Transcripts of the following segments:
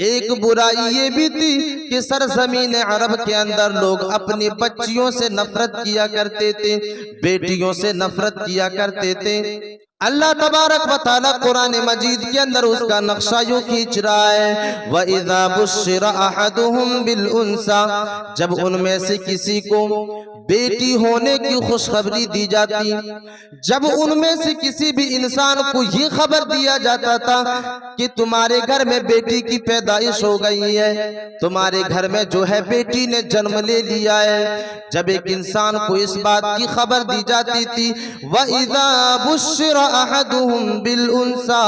एक बुराई ये भी थी कि सरजमीन अरब के अंदर लोग अपनी बच्चियों से नफरत किया करते थे, बेटियों से नफरत किया करते थे। अल्लाह तबारक व तआला कुरान मजीद के अंदर उसका नक्शा यूं खींच रहा है, व इज़ा बुश्शिरा अहदुहुम बिल उन्सा, जब उनमें से किसी को बेटी होने की खुशखबरी दी जाती, जब उनमें से किसी भी इंसान को ये खबर दिया जाता था कि तुम्हारे घर में बेटी की पैदाइश हो गई है, तुम्हारे घर में जो है बेटी ने जन्म ले लिया है, जब एक इंसान को इस बात की खबर दी जाती थी, व इज़ा बुश्शिरा अहदुहुम बिल उन्सा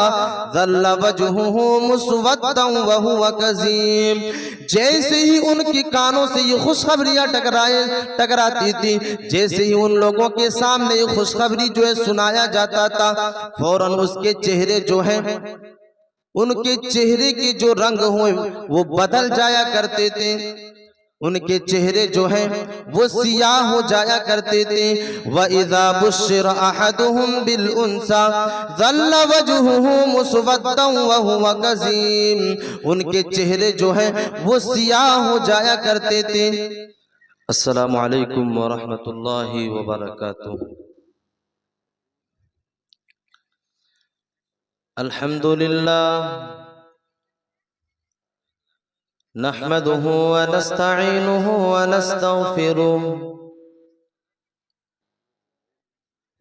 ज़ल्ला वजहुहु मुस्वद्दन व हुवा कज़ीम, जैसे ही उनकी कानों से ये खुशखबरियां टकराती थी, जैसे ही उन लोगों के सामने ये खुशखबरी जो है सुनाया जाता था, फौरन उसके चेहरे जो है, उनके चेहरे के जो रंग हुए वो बदल जाया करते थे, उनके चेहरे जो हैं वो सियाह हो जाया करते थे। व इज़ा बुश्शिरा अहदुहुम बिल उन्सा ज़ल्ला वजहुहु मुस्वद्दन व हुवा कज़ीम, उनके चेहरे जो हैं वो सियाह हो जाया करते थे। अस्सलामु अलैकुम व रहमतुल्लाहि व बरकातुहू। अल्हम्दुलिल्लाह नहमदुहु व नस्तईनुहु व नस्तगफिरुहु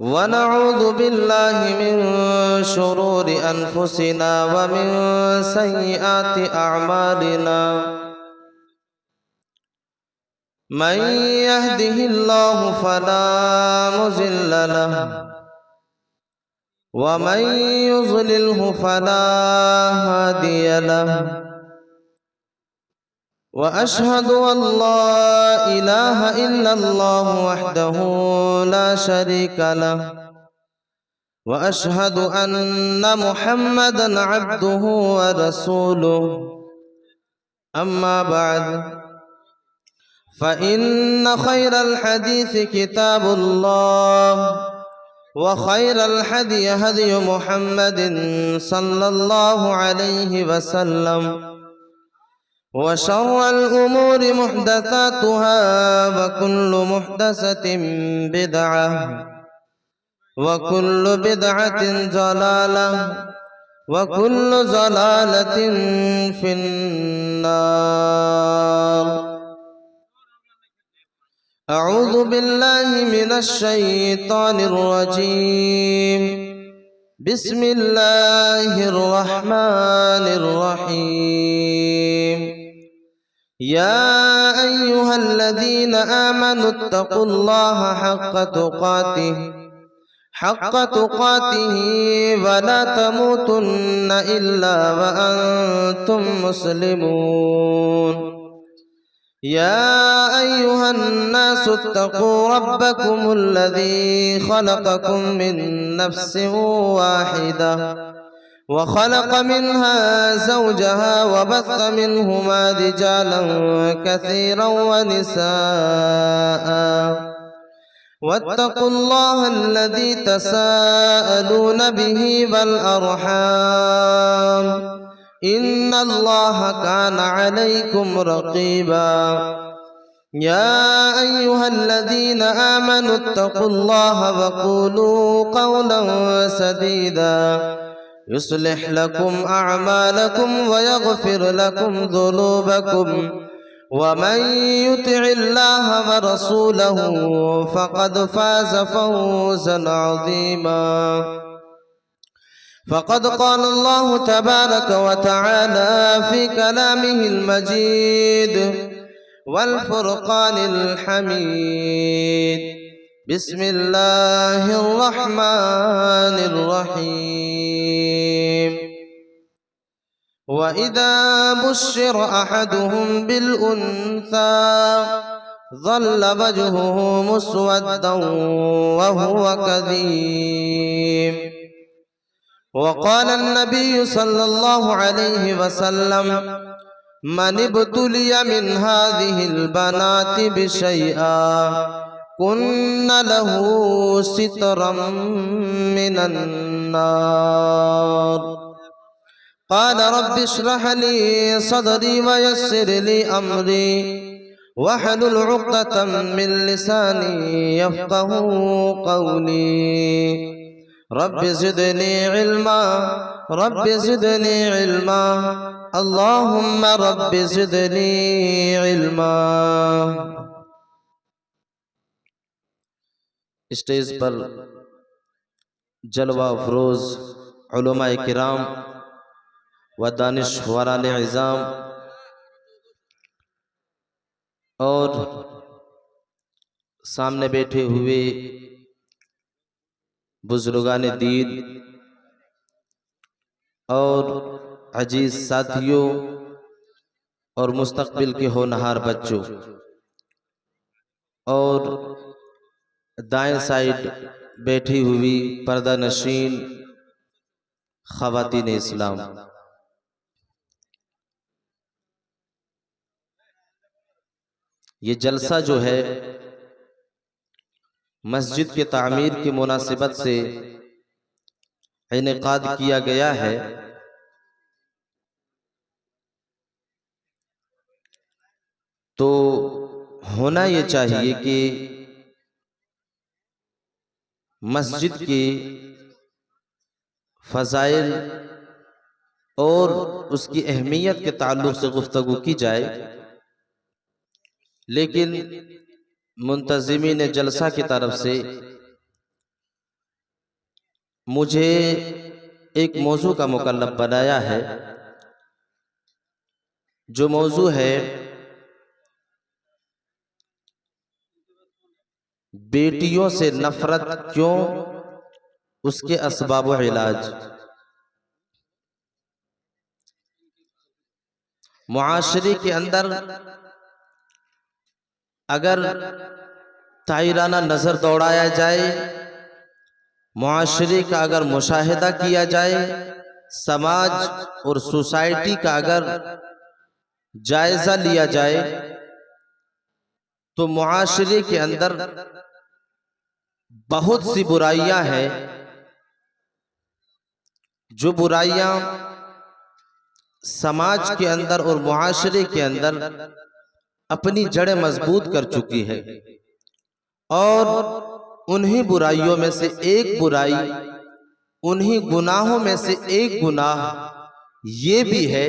व नऊज़ु बिल्लाहि मिन शुरूरि अनफुसिना व मिन सय्यिआति अअमालिना। मन यहदिहिल्लाहु फला मुज़िल्ल लहु व मन युज़लिल्हु फला हादिय लहु व अशहदु अल्ला इलाहा इल्लल्लाह वहदहु ला शरीका लहु व अशहदु अन्ना मुहम्मदन अब्दुहु व रसूलुहु। अम्मा बाद फ़इन्न खैरल हदीस किताबुल्लाह व खैरल हदी हदी मुहम्मदिन सल्लल्लाहु अलैहि वसल्लम व शर्रल उमूरि मुहदसातुहा व कुल्लु मुहदसतिन बिदअह व कुल्लु बिदअतिन ज़लालह व कुल्लु ज़लालतिन फिन्नार। अऊज़ु बिल्लाहि मिनश शैतानिर रजीम। बिस्मिल्लाहिर रहमानिर रहीम। या अय्युहल्लज़ीना आमनुत्तक़ुल्लाहा हक़्क़ तुक़ातिही व ला तमूतुन्ना इल्ला व अंतुम मुस्लिमून। या अय्युहन्नासु इत्तक़ू रब्बकुमुल्लज़ी ख़लक़कुम मिन नफ्सिन वाहिदा व ख़लक़ मिन्हा ज़ौजहा व बस्स मिन्हुमा रिजालन कसीरन व निसाअ वत्तक़ुल्लाहा अल्लज़ी तसाअलून बिही वल अर्हाम इन्नल्लाहा काना अलैकुम रक़ीबा। या अय्युहल्लज़ीना आमनुत्तक़ुल्लाहा व क़ूलू क़ौलन सदीदा युस्लिह लकुम अअमालकुम व यग़फिर लकुम ज़ुनूबकुम व मन युतिइल्लाहा व रसूलहु फ़क़द फ़ाज़ फ़ौज़न अज़ीमा। फ़क़द क़ाल अल्लाहु तबारक व तआला फ़ी कलामिहिल मजीद वल फ़ुरक़ानिल हमीद। बिस्मिल्लाहिर रहमानिर रहीम। व इज़ा बुश्शिरा अहदुहुम बिल उन्सा ज़ल्ला वजहुहु मुस्वद्दन व हुवा कज़ीम। व क़ाला अन्नबिय्यु सल्लल्लाहु अलैहि वसल्लम मन इब्तुलिया मिन हाज़िहिल बनाति बिशैअ कुन्ना लहू सित्रम मिनन नार। क़ाल रब्बि इश्रह ली सदरी वयस्सिर ली अमरी वहलुल उक़दतम मिन लिसानी यफ़क़हू क़ौली रब्बि ज़िदनी इल्मा रब्बि ज़िदनी इल्मा अल्लाहुम्मा रब्बि ज़िदनी इल्मा। स्टेज पर जलवा अफरोज उलमाए किराम व दानिशवरान इज़ाम और सामने बैठे हुए बुजुर्गान दीन और अजीज साथियों और मुस्तकबिल के होनहार बच्चों और दाएं साइड बैठी हुई पर्दा नशीन ख़वातीन इस्लाम, ये जलसा जो है मस्जिद के तामीर की मुनासिबत से इनेकाद किया गया है। तो होना ये चाहिए कि मस्जिद की फ़ज़ाइल और उसकी अहमियत के ताल्लुक़ से गुफ्तगू की जाए, लेकिन मुंतज़िमीन जलसा की तरफ से मुझे एक मौजू का मुकल्लफ बनाया है, जो मौजू है बेटियों से नफरत क्यों, उसके असबाब व इलाज। मुआशरे के अंदर अगर तायराना नज़र दौड़ाया जाए, मुआशरे का अगर मुशाहिदा किया जाए, समाज और सोसाइटी का अगर जायज़ा लिया जाए, तो मुआशरे के अंदर बहुत सी बुराइयां हैं, जो बुराइयां समाज के अंदर और मुआशरे के अंदर अपनी जड़ें मजबूत कर चुकी है। और उन्हीं बुराइयों में से एक बुराई, उन्हीं गुनाहों में से एक गुनाह ये भी है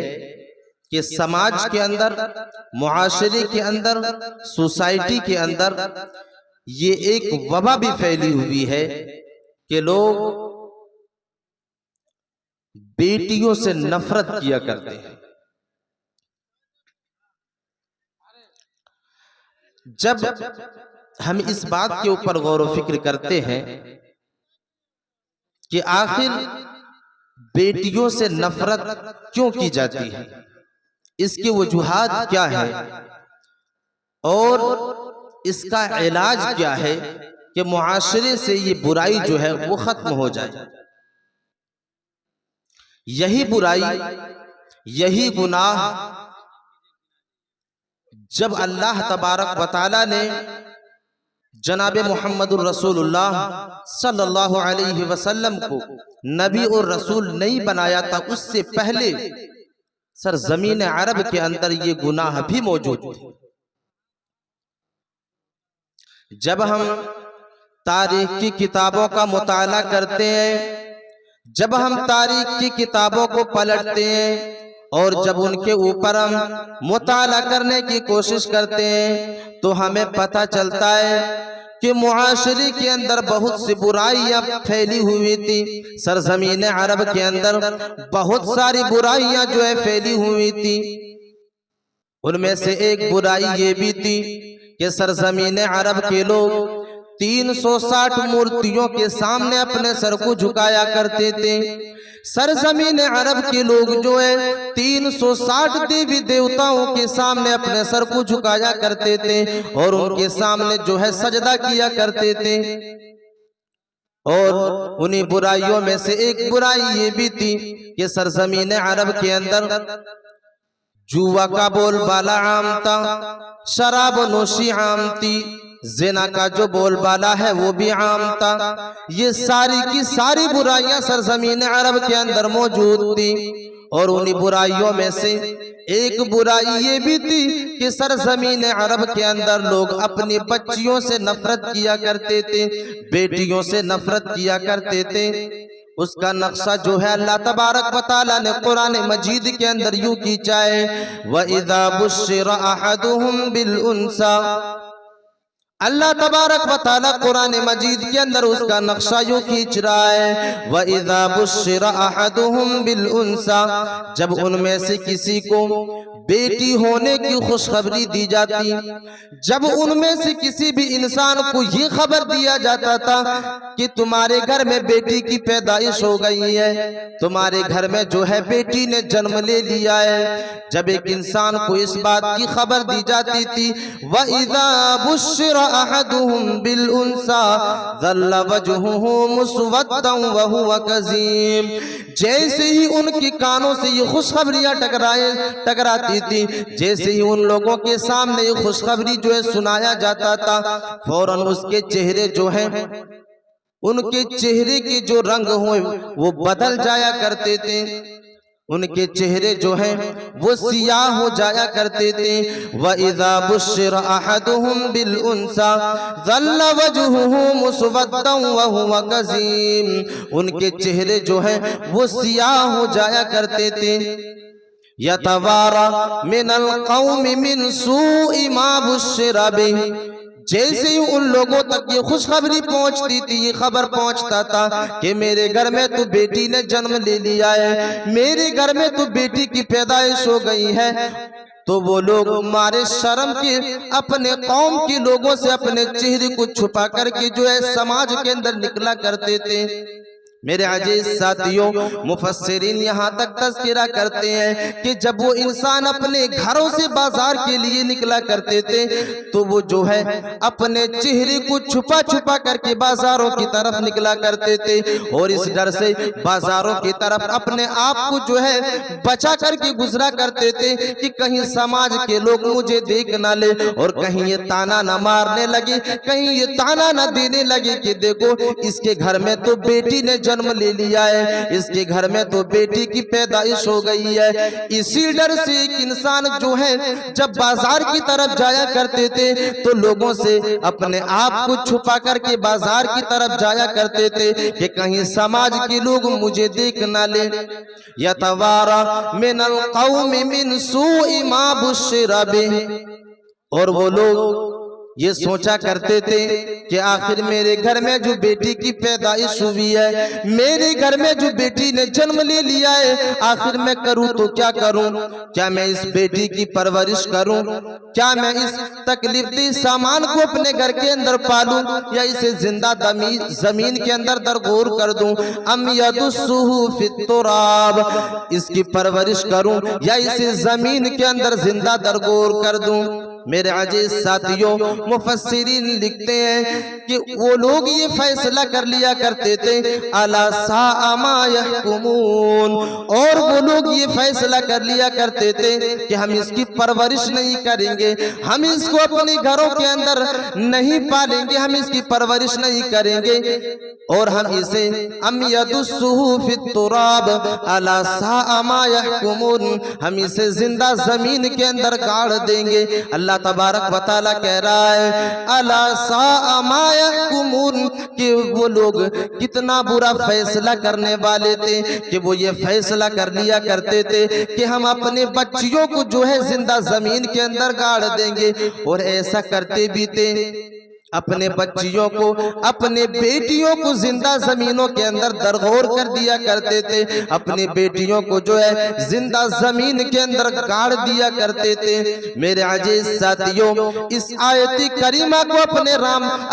कि समाज के अंदर, मुआशरे के अंदर, सोसाइटी के अंदर ये एक वबा भी फैली हुई है कि लोग बेटियों से नफरत किया करते हैं। जब हम इस बात के ऊपर गौर व फिक्र करते हैं कि आखिर बेटियों से नफरत क्यों की जाती है, इसके वजूहात क्या है और इसका इलाज क्या है कि मुआशरे से ये बुराई जो है वो खत्म हो जाए। यही बुराई, यही गुनाह जब अल्लाह तबारक व तआला ने जनाब मुहम्मदुर रसूलुल्लाह सल्लल्लाहु अलैहि वसल्लम को नबी और रसूल नहीं बनाया था, उससे पहले सरजमीन अरब के अंदर ये गुनाह भी मौजूद थे। जब हम तारीख की किताबों का मुताला करते हैं, जब हम तारीख की किताबों को पलटते हैं और जब उनके ऊपर हम मुताला करने की कोशिश करते हैं, तो हमें पता चलता है कि मुआशरे के अंदर बहुत सी बुराइयां फैली हुई थी। सरजमीन अरब के अंदर बहुत सारी बुराइयां जो है फैली हुई थी। उनमें से एक बुराई ये भी थी कि सरजमीन अरब के लोग 360 मूर्तियों के सामने अपने सर को झुकाया करते थे। सरजमीन अरब के लोग जो है 360 देवी देवताओं के सामने अपने सर को झुकाया करते थे और उनके सामने जो है सजदा किया करते थे। और उन्हीं बुराइयों में से एक बुराई ये भी थी कि सरजमीन अरब के अंदर जुआ का बोलबाला आम था, शराब नोशी आम थी, ज़िना का जो बोलबाला है वो भी आम था। ये सारी की सारी बुराइयां सरजमीन अरब के अंदर मौजूद थी। और उन्हीं बुराइयों में से एक बुराई ये भी थी कि सरजमीन अरब के अंदर लोग अपनी बच्चियों से नफरत किया करते थे, बेटियों से नफरत किया करते थे। उसका नक्शा जो है अल्लाह तबारक व तआला ने कुरान मजीद के अंदर यूं खींचा है, व इज़ा बुश्शिरा अहदुहुम बिल उन्सा। अल्लाह तबारक व तआला कुरान मजीद के अंदर उसका नक्शा यूं खींच रहा है, व इज़ा बुश्शिरा अहदुहुम बिल उन्सा, जब उनमें से किसी को बेटी होने की खुशखबरी दी जाती, जब उनमें से किसी भी इंसान को ये खबर दिया जाता था कि तुम्हारे घर में बेटी की पैदाइश हो गई है, तुम्हारे घर में जो है बेटी ने जन्म ले लिया है, जब एक इंसान को इस बात की खबर दी जाती थी, व इज़ा बुश्शिरा अहदुहुम बिल उन्सा ज़ल्ला वजहुहु मुस्वद्दन व हुवा कज़ीम, जैसे ही उनके कानों से ये खुशखबरियां टकराती थी, जैसे ही उन लोगों के सामने ये खुशखबरी जो है सुनाया जाता था, फौरन उसके चेहरे जो हैं, उनके चेहरे के जो रंग हुए वो बदल जाया करते थे, उनके चेहरे जो हैं वो सियाह हो जाया करते थे। व इज़ा बुश्शिरा अहदुहुम बिल उन्सा ज़ल्ला वजहुहु मुस्वद्दन व हुवा कज़ीम, उनके चेहरे जो हैं वो सियाह हो जाया करते थे। यतवारा मिनल कौमि मिन सूइ मा बुश्शिरा बिही, जैसे ही उन लोगों तक ये खुशखबरी पहुंचती थी, ये खबर पहुंचता था कि मेरे घर में तो बेटी ने जन्म ले लिया है, मेरे घर में तो बेटी की पैदाइश हो गई है, तो वो लोग मारे शर्म के अपने कौम के लोगों से अपने चेहरे को छुपा करके जो है समाज के अंदर निकला करते थे। मेरे अजीज साथियों, मुफस्सिरीन यहाँ तक तज़किरा करते हैं कि जब वो इंसान अपने घरों से बाजार के लिए निकला करते थे, तो वो जो है अपने चेहरे को छुपा छुपा करके बाजारों की तरफ निकला करते थे, और इस डर से बाजारों की तरफ अपने आप को जो है बचा करके गुजरा करते थे कि कहीं समाज के लोग मुझे देख ना ले, और कहीं ये ताना ना मारने लगे, कहीं ये ताना ना देने लगे कि देखो इसके घर में तो बेटी ने जन्म ले लिया है, इसके घर में तो बेटी की पैदाइश हो गई है। इसी डर से एक इंसान जो है जब बाजार की तरफ जाया करते थे, तो लोगों से अपने आप को छुपा करके बाजार की तरफ जाया करते थे कि कहीं समाज के लोग मुझे देख ना ले। यतवारा मिनल कौमि मिन सूइ मा बुश्शिरा बिही, और वो लोग ये सोचा करते थे कि आखिर मेरे घर में जो बेटी की पैदाइश हुई है, मेरे घर में जो बेटी ने जन्म ले लिया है, आखिर मैं करूं तो क्या करूं? क्या मैं इस बेटी की परवरिश करूं? क्या मैं इस तकलीफी सामान को अपने घर के अंदर पालूं, या इसे जिंदा जमीन के अंदर दरगोर कर दूं? अम यदुस्सुहु फित तुराब, इसकी परवरिश करूं या इसे जमीन के अंदर जिंदा दरगोर कर दूं? मेरे अजीज साथियों, मुफस्सिरीन लिखते हैं कि वो लोग ये फैसला कर लिया करते थे, अला साअ मा यहकुमून, और वो लोग ये फैसला कर लिया करते थे कि हम इसकी परवरिश नहीं करेंगे, हम इसको अपने घरों के अंदर नहीं पालेंगे, हम इसकी परवरिश नहीं करेंगे, और हम इसे अम यदुस्सुहु फित तुराब अला साअ मा यहकुमून, हम इसे जिंदा जमीन के अंदर गाड़ देंगे। अल्लाह तबारक व तआला कह रहा है अला साअ मा यहकुमून, कि वो लोग कितना बुरा फैसला करने वाले थे कि वो ये फैसला कर लिया करते थे कि हम अपने बच्चियों को जो है जिंदा जमीन के अंदर गाड़ देंगे, और ऐसा करते भी थे। अपने बच्चियों को, अपने बेटियों को जिंदा जमीनों के अंदर दरगोर कर दिया करते थे, अपनी बेटियों को जो है जिंदा जमीन के अंदर गाड़ दिया करते थे। मेरे अजीज साथियों, इस आयती करीमा को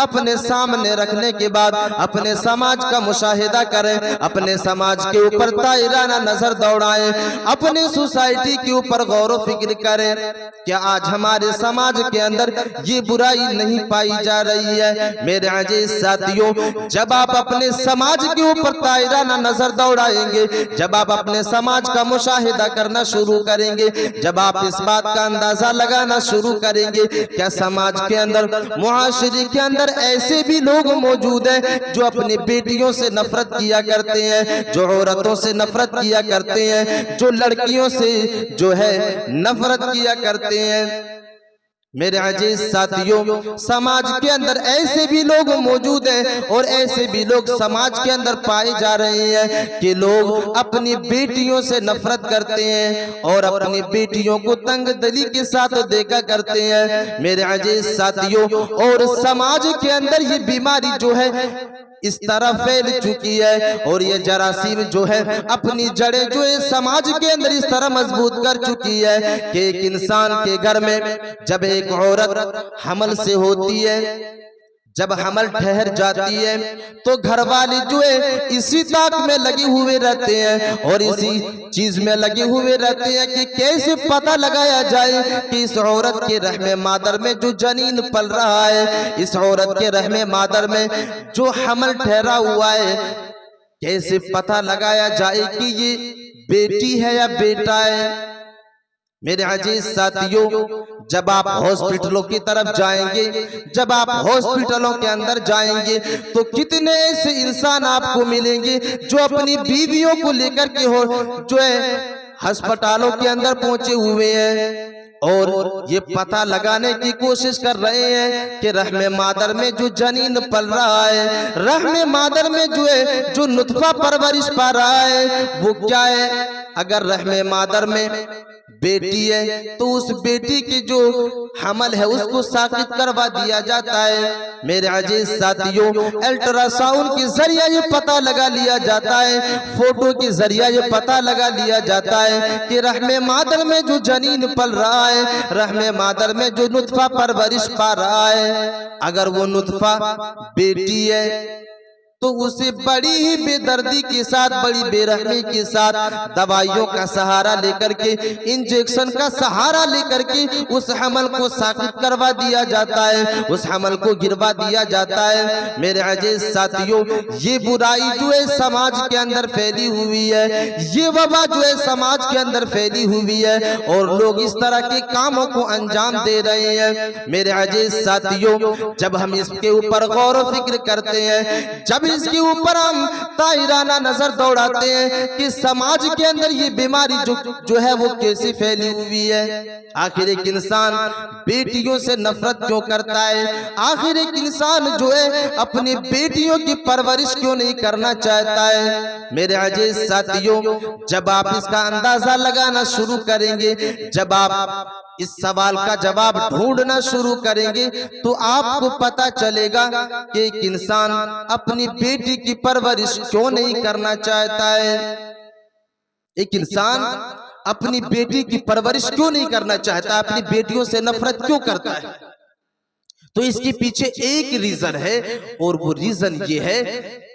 अपने सामने रखने के बाद अपने समाज का मुशाहिदा करें, अपने समाज के ऊपर ताइराना नजर दौड़ाएं, अपने सोसाइटी के ऊपर गौर व फिक्र करें। क्या आज हमारे समाज के अंदर ये बुराई नहीं पाई जा रही है। मेरे अजीज साथियों, जब आप अपने समाज के ऊपर ताइराना नजर दौड़ाएंगे, जब आप अपने समाज का मुशाहिदा करना शुरू करेंगे, जब आप इस बात का अंदाजा लगाना शुरू करेंगे, क्या समाज के अंदर, मुआशरे के अंदर ऐसे भी लोग मौजूद हैं जो अपनी बेटियों से नफरत किया करते हैं, जो औरतों से नफरत किया करते हैं, जो लड़कियों से जो है नफरत किया करते हैं। मेरे अजीज साथियों, समाज के अंदर ऐसे भी लोग मौजूद हैं और ऐसे भी लोग समाज के अंदर पाए जा रहे हैं कि लोग अपनी बेटियों से नफरत करते हैं और अपनी बेटियों को तंग दिली के साथ देखा करते हैं। मेरे अजीज साथियों, और समाज के अंदर ये बीमारी जो है इस तरह फैल चुकी है और ये जरासीम जो है अपनी जड़ें जो है समाज के अंदर इस तरह मजबूत कर चुकी है कि एक इंसान के घर में जब एक औरत हमल से होती है, जब हमल ठहर जाती है तो घर वाले जो है इसी ताक में लगे हुए रहते हैं और इसी चीज में लगे हुए रहते हैं कि कैसे पता लगाया जाए कि इस औरत के रहमे मादर में जो जनीन पल रहा है, इस औरत के रहमे मादर में जो हमल ठहरा हुआ है, कैसे पता लगाया जाए कि ये बेटी है या बेटा है। मेरे अजीज साथियों, जब आप हॉस्पिटलों की तरफ जाएंगे, जब आप हॉस्पिटलों के अंदर जाएंगे तो कितने ऐसे इंसान आपको मिलेंगे जो अपनी बीवियों को लेकर के हो जो है अस्पतालों के अंदर पहुंचे हुए हैं और ये पता लगाने की कोशिश कर रहे हैं कि रहमे मादर में जो जनीन पल रहा है, रहमे मादर में जो है जो नुतफा परवरिश पा रहा है वो क्या है। अगर रहमे मादर में बेटी है तो उस बेटी की जो हमल है उसको साकित करवा दिया जाता है। मेरे अजीज साथियों, अल्ट्रासाउंड के जरिए ये पता लगा लिया जाता है, फोटो के जरिए ये पता लगा लिया जाता है कि रहमे मादर में जो जनीन पल रहा है, रहमे मादर में जो नुतफा परवरिश पा रहा है, अगर वो नुतफा बेटी है तो उसे बड़ी ही बेदर्दी के साथ, बड़ी बेरहमी के साथ दवाइयों का सहारा लेकर के, इंजेक्शन का सहारा लेकर के उस हमल को साकित करवा दिया जाता है, उस हमल को गिरवा दिया जाता है। मेरे अजीज साथियों, ये बुराई जो है समाज के अंदर फैली हुई है, ये वबा जो है समाज के अंदर फैली हुई है और लोग इस तरह के कामों को अंजाम दे रहे हैं। मेरे अजीज साथियों, जब हम इसके ऊपर गौर व फिक्र करते हैं, जब इसके ऊपर हम ताइराना नजर दौड़ाते हैं कि समाज के अंदर ये बीमारी जो है वो कैसे फैली हुई है। आखिर एक इंसान बेटियों से नफरत क्यों करता है? आखिर एक इंसान जो है अपनी बेटियों की परवरिश क्यों नहीं करना चाहता है? मेरे अजीज साथियों, जब आप इसका अंदाजा लगाना शुरू करेंगे, जब आप इस सवाल का जवाब ढूंढना शुरू करेंगे तो आपको पता चलेगा कि एक इंसान अपनी बेटी की परवरिश क्यों नहीं करना चाहता है। एक इंसान अपनी बेटी की परवरिश क्यों नहीं करना चाहता, अपनी बेटियों से नफरत क्यों करता है? तो इसके पीछे एक रीजन है और वो रीजन ये है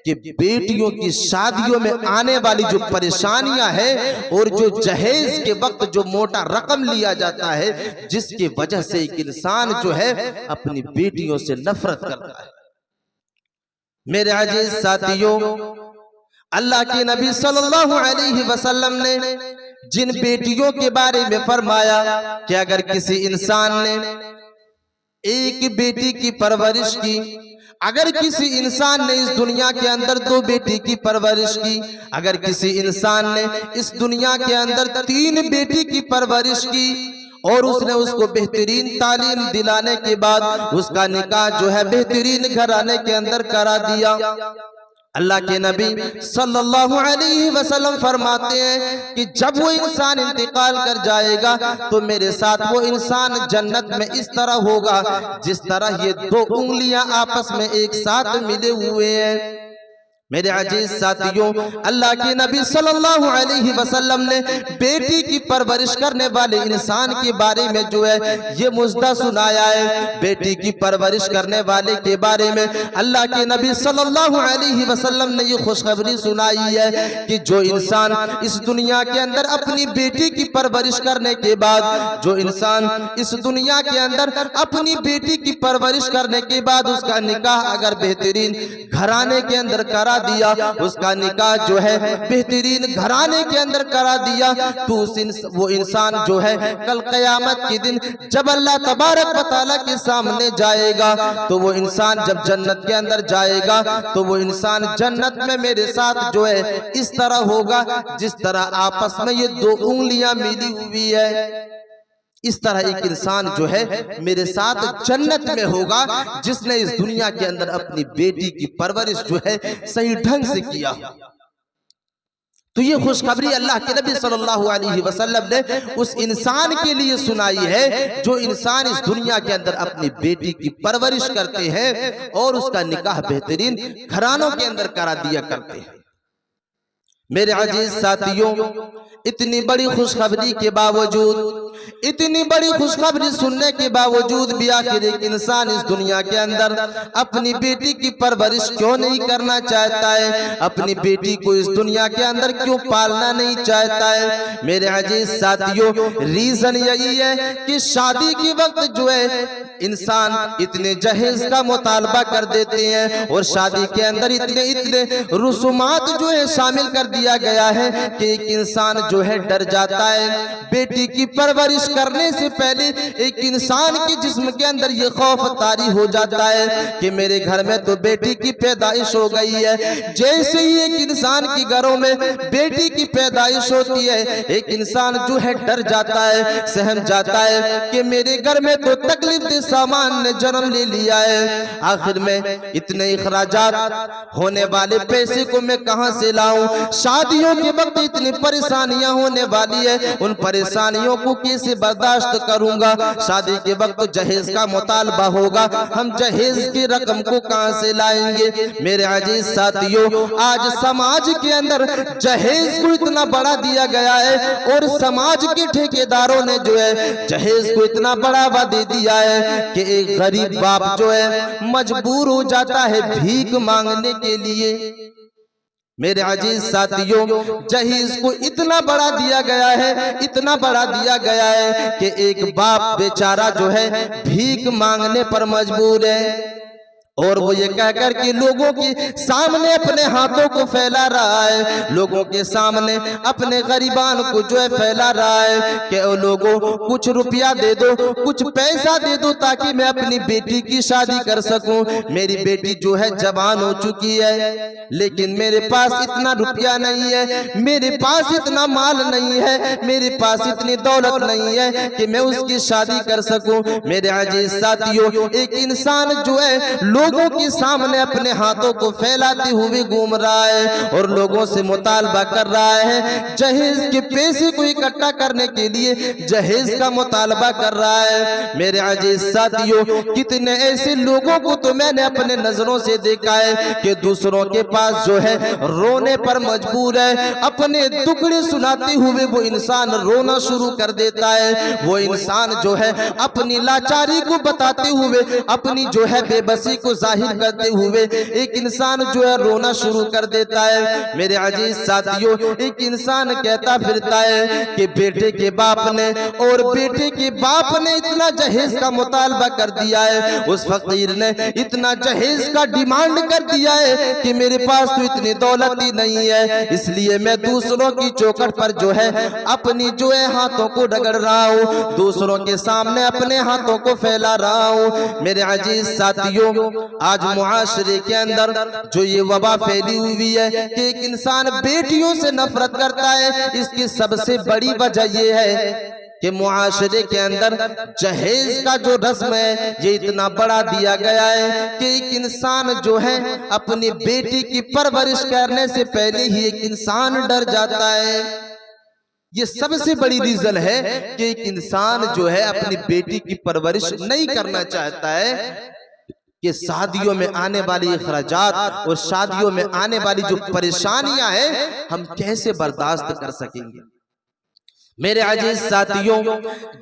कि बेटियों की शादियों में आने वाली जो परेशानियां हैं और जो जहेज के वक्त जो मोटा रकम लिया जाता है, जिसकी वजह से एक इंसान जो है अपनी बेटियों से नफरत करता है। मेरे अजीज साथियों, अल्लाह के नबी सल्लल्लाहु अलैहि वसल्लम ने जिन बेटियों के बारे में फरमाया कि अगर किसी इंसान ने एक बेटी की परवरिश की, अगर किसी इंसान ने इस दुनिया के अंदर 2 बेटी की परवरिश की, अगर किसी इंसान ने इस दुनिया के अंदर 3 बेटी की परवरिश की और उसने उसको बेहतरीन तालीम दिलाने के बाद उसका निकाह जो है बेहतरीन घराने के अंदर करा दिया, अल्लाह के नबी सल्लल्लाहु अलैहि वसल्लम फरमाते हैं कि जब वो इंसान इंतकाल कर जाएगा तो मेरे साथ वो इंसान जन्नत में इस तरह होगा जिस तरह ये 2 उंगलियां आपस में एक साथ मिले हुए हैं। मेरे अजीज साथियों, अल्लाह के नबी सल्लल्लाहु अलैहि वसल्लम ने बेटी की परवरिश करने वाले इंसान के बारे में जो है ये मुज्दा सुनाया है। बेटी की परवरिश करने वाले के बारे में अल्लाह के नबी सल्लल्लाहु अलैहि वसल्लम ने ये खुशखबरी सुनाई है कि जो इंसान इस दुनिया के अंदर अपनी बेटी की परवरिश करने के बाद, जो इंसान इस दुनिया के अंदर अपनी बेटी की परवरिश करने के बाद उसका निकाह अगर बेहतरीन घराने के अंदर करा दिया, उसका निकाह जो है बेहतरीन घराने के अंदर करा दिया, तो वो इंसान जो है कल क़यामत के दिन जब अल्लाह तबारक व तआला के सामने जाएगा, तो वो इंसान जब जन्नत के अंदर जाएगा तो वो इंसान जन्नत में मेरे साथ जो है इस तरह होगा जिस तरह आपस में ये दो उंगलियां मिली हुई है। इस तरह एक इंसान जो है मेरे साथ जन्नत में होगा जिसने इस दुनिया के अंदर अपनी बेटी की परवरिश जो है सही ढंग से किया। तो ये खुशखबरी अल्लाह के नबी सल्लल्लाहु अलैहि वसल्लम ने उस इंसान के लिए सुनाई है जो इंसान इस दुनिया के अंदर अपनी बेटी की परवरिश करते हैं और उसका निकाह बेहतरीन घरानों के अंदर करा दिया करते हैं। मेरे अजीज साथियों, इतनी बड़ी खुशखबरी के बावजूद, इतनी बड़ी खुशखबरी सुनने के बावजूद भी आखिर एक इंसान इस दुनिया के अंदर अपनी बेटी की परवरिश क्यों नहीं करना चाहता है, अपनी बेटी को इस दुनिया के अंदर क्यों पालना नहीं चाहता है। मेरे अजीज साथियों, रीजन यही है कि शादी के वक्त जो है इंसान इतने जहेज का मुतालबा कर देते हैं और शादी के अंदर इतने रसूमात जो है शामिल कर दिया गया है कि एक इंसान जो है डर जाता है। बेटी की परवरिश करने से पहले एक इंसान के जिस्म के अंदर ये खौफ तारी हो जाता है कि मेरे घर में तो बेटी की पैदाइश हो गई है। जैसे ही एक इंसान के घरों में बेटी की पैदाइश होती है, एक इंसान जो है डर जाता है, सहम जाता है कि मेरे घर में तो तकलीफ दे सामान ने जन्म ले लिया है, आखिर में इतने इखराजात होने वाले पैसे को मैं कहां से लाऊं। शादियों के वक्त इतनी परेशानियां होने वाली है, उन परेशानियों को कैसे बर्दाश्त करूंगा। शादी के वक्त जहेज का मुतालबा होगा, हम जहेज की रकम को कहां से लाएंगे। मेरे अजीज साथियों, आज समाज के अंदर जहेज को इतना बढ़ा दिया गया है और समाज के ठेकेदारों ने जो है जहेज को इतना बढ़ावा दे दिया है कि एक गरीब बाप जो है मजबूर हो जाता है भीख मांगने के लिए। मेरे अजीज साथियों, जहेज को इतना बढ़ा दिया गया है, इतना बढ़ा दिया गया है कि एक बाप बेचारा जो है भीख मांगने पर मजबूर है और वो ये कहकर के लोगों के सामने अपने हाथों को फैला रहा है, लोगों के सामने अपने गरीबान को जो है फैला रहा है कि ओ लोगों कुछ रुपया दे दो, कुछ पैसा दे दो ताकि मैं अपनी बेटी की शादी कर सकूं। मेरी बेटी जो है जवान हो चुकी है लेकिन मेरे पास इतना रुपया नहीं है, मेरे पास इतना माल नहीं है, मेरे पास इतनी दौलत नहीं है कि मैं उसकी शादी कर सकूं। मेरे अजीज साथियों, एक इंसान जो है लोगों के सामने अपने हाथों को फैलाते हुए घूम रहा है और लोगों से मुतालबा कर रहा है, जहेज के पैसे को इकट्ठा करने के लिए जहेज का मुतालबा कर रहा है। मेरे अजीज साथियों, कितने ऐसे लोगों को तो मैंने अपने नजरों से देखा है कि दूसरों के पास जो है रोने पर मजबूर है, अपने टुकड़े सुनाते हुए वो इंसान रोना शुरू कर देता है। वो इंसान जो है अपनी लाचारी को बताते हुए, अपनी जो है बेबसी को जाहिर करते हुए एक इंसान जो है रोना शुरू कर देता है। मेरे अजीज साथियों, एक इंसान कहता फिरता है कि बेटे के बाप ने और बेटे के बाप ने इतना जहेज का मुतालबा कर दिया है, उस फकीर ने इतना जहेज का डिमांड कर दिया है कि मेरे पास तो इतनी दौलत ही नहीं है, इसलिए मैं दूसरों की चौखट पर जो है अपनी जो है हाथों को रगड़ रहा हूँ, दूसरों के सामने अपने हाथों को फैला रहा हूँ। मेरे अजीज साथियों, आज मुआशरे के अंदर जो ये वबा फैली हुई है कि एक इंसान बेटियों से नफरत करता है, इसकी सबसे बड़ी वजह ये है कि मुआशरे के अंदर जहेज का जो रस्म है ये इतना बढ़ा दिया गया है कि एक इंसान जो है अपनी बेटी की परवरिश करने से पहले ही एक इंसान डर जाता है। ये सबसे बड़ी रीजन है कि एक इंसान जो है अपनी बेटी की परवरिश नहीं करना चाहता है। कि शादियों में आने वाली अखराजात और शादियों में आने वाली जो परेशानियां हैं हम कैसे बर्दाश्त कर सकेंगे। मेरे अजीज साथियों,